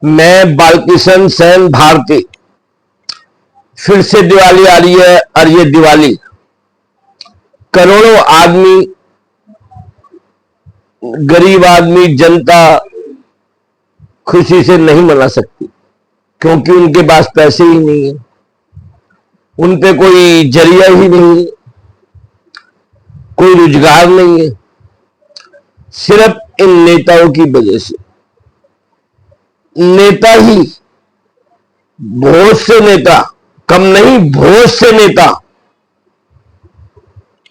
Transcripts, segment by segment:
मैं बालकिशन सेन भारती। फिर से दिवाली आ रही है और ये दिवाली करोड़ों आदमी, गरीब आदमी, जनता खुशी से नहीं मना सकती क्योंकि उनके पास पैसे ही नहीं है, उन पे कोई जरिया ही नहीं है, कोई रोजगार नहीं है, सिर्फ इन नेताओं की वजह से। नेता ही, बहुत से नेता, कम नहीं बहुत से नेता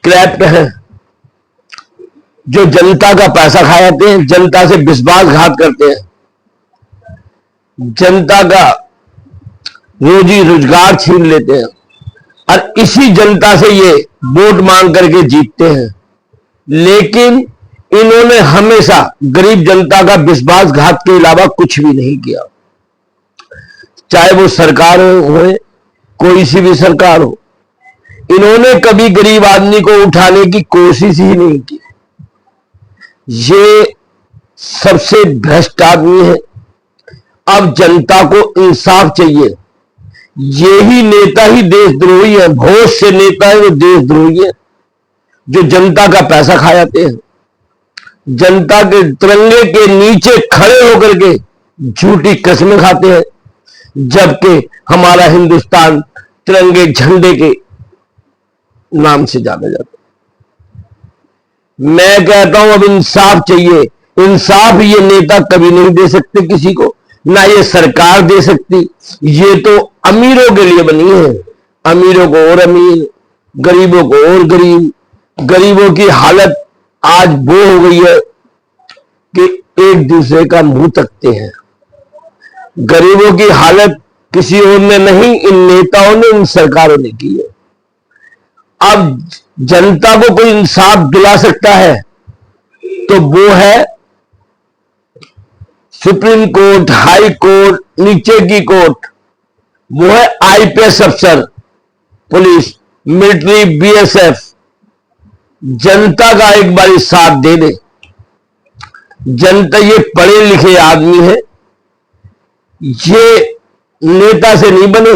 करप्ट हैं जो जनता का पैसा खा जाते हैं, जनता से विश्वासघात करते हैं, जनता का रोजी रोजगार छीन लेते हैं और इसी जनता से ये वोट मांग करके जीतते हैं। लेकिन इन्होंने हमेशा गरीब जनता का विश्वासघात के अलावा कुछ भी नहीं किया, चाहे वो सरकार हो, कोई सी भी सरकार हो। इन्होंने कभी गरीब आदमी को उठाने की कोशिश ही नहीं की। ये सबसे भ्रष्ट आदमी है। अब जनता को इंसाफ चाहिए। यही नेता ही देशद्रोही है। बहुत से नेता है वो देशद्रोही है जो जनता का पैसा खा जाते हैं, जनता के तिरंगे के नीचे खड़े होकर के झूठी कस्में खाते हैं, जबकि हमारा हिंदुस्तान तिरंगे झंडे के नाम से जाना जाता है। मैं कहता हूं अब इंसाफ चाहिए। इंसाफ ये नेता कभी नहीं दे सकते किसी को, ना ये सरकार दे सकती। ये तो अमीरों के लिए बनी है, अमीरों को और अमीर, गरीबों को और गरीब। गरीबों की हालत आज वो हो गई है कि एक दूसरे का मुंह तकते हैं। गरीबों की हालत किसी और ने नहीं, इन नेताओं ने, इन सरकारों ने की है। अब जनता को कोई इंसाफ दिला सकता है तो वो है सुप्रीम कोर्ट, हाई कोर्ट, नीचे की कोर्ट, वो है आईपीएस अफसर, पुलिस, मिलिट्री, बीएसएफ। जनता का एक बार साथ दे दे। जनता, ये पढ़े लिखे आदमी है, ये नेता से नहीं बने,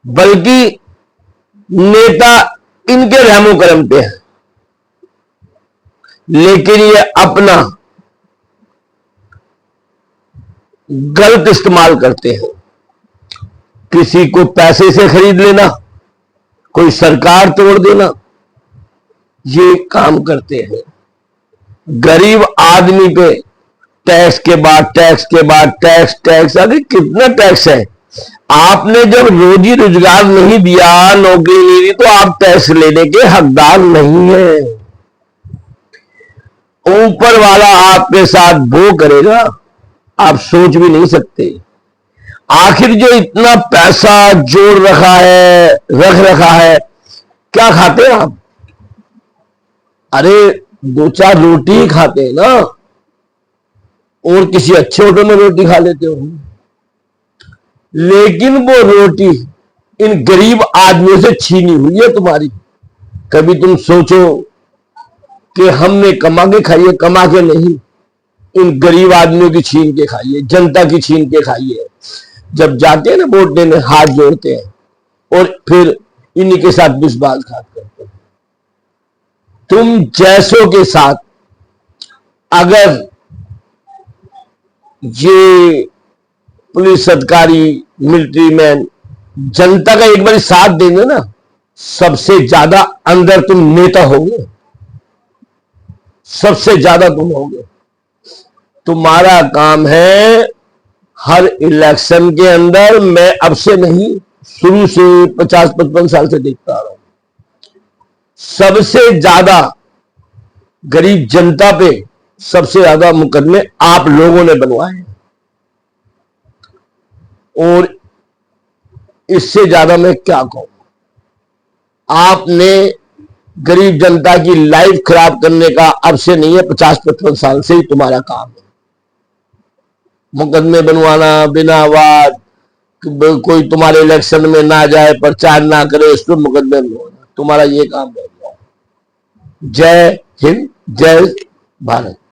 बल्कि नेता इनके रहमो करम पे है। लेकिन ये अपना गलत इस्तेमाल करते हैं। किसी को पैसे से खरीद लेना, कोई सरकार तोड़ देना, ये काम करते हैं। गरीब आदमी पे टैक्स के बाद टैक्स के बाद टैक्स, टैक्स, अरे कितना टैक्स है। आपने जब रोजी रोजगार नहीं दिया, नौकरी नहीं दी, तो आप टैक्स लेने के हकदार नहीं है। ऊपर वाला आपके साथ वो करेगा, आप सोच भी नहीं सकते। आखिर जो इतना पैसा जोड़ रखा है, रख रखा है, क्या खाते हैं आप? अरे 2-4 रोटी ही खाते हैं ना, और किसी अच्छे होटल में रोटी खा लेते हो। लेकिन वो रोटी इन गरीब आदमियों से छीनी हुई है तुम्हारी। कभी तुम सोचो कि हमने कमा के खाई है? कमा के नहीं, इन गरीब आदमियों की छीन के खाइए, जनता की छीन के खाइए। जब जाते हैं ना वोट देने, हाथ जोड़ते हैं और फिर इन्हीं के साथ विश्वासघात करते हैं। तुम जैसों के साथ अगर ये पुलिस अधिकारी, मिलिट्री मैन, जनता का एक बार साथ देंगे ना, सबसे ज्यादा अंदर तुम नेता होगे, सबसे ज्यादा तुम होगे। तुम्हारा काम है हर इलेक्शन के अंदर, मैं अब से नहीं, शुरू से 50-55 साल से देखता आ रहा हूं, सबसे ज्यादा गरीब जनता पे सबसे ज्यादा मुकदमे आप लोगों ने बनवाए। और इससे ज्यादा मैं क्या कहूं। आपने गरीब जनता की लाइफ खराब करने का अब से नहीं है, 50-55 साल से ही तुम्हारा काम है। मुकदमे बनवाना, बिना वाद, कोई तुम्हारे इलेक्शन में ना जाए, प्रचार ना करे, इस पर मुकदमे बनवाना, तुम्हारा ये काम है। जय हिंद, जय भारत।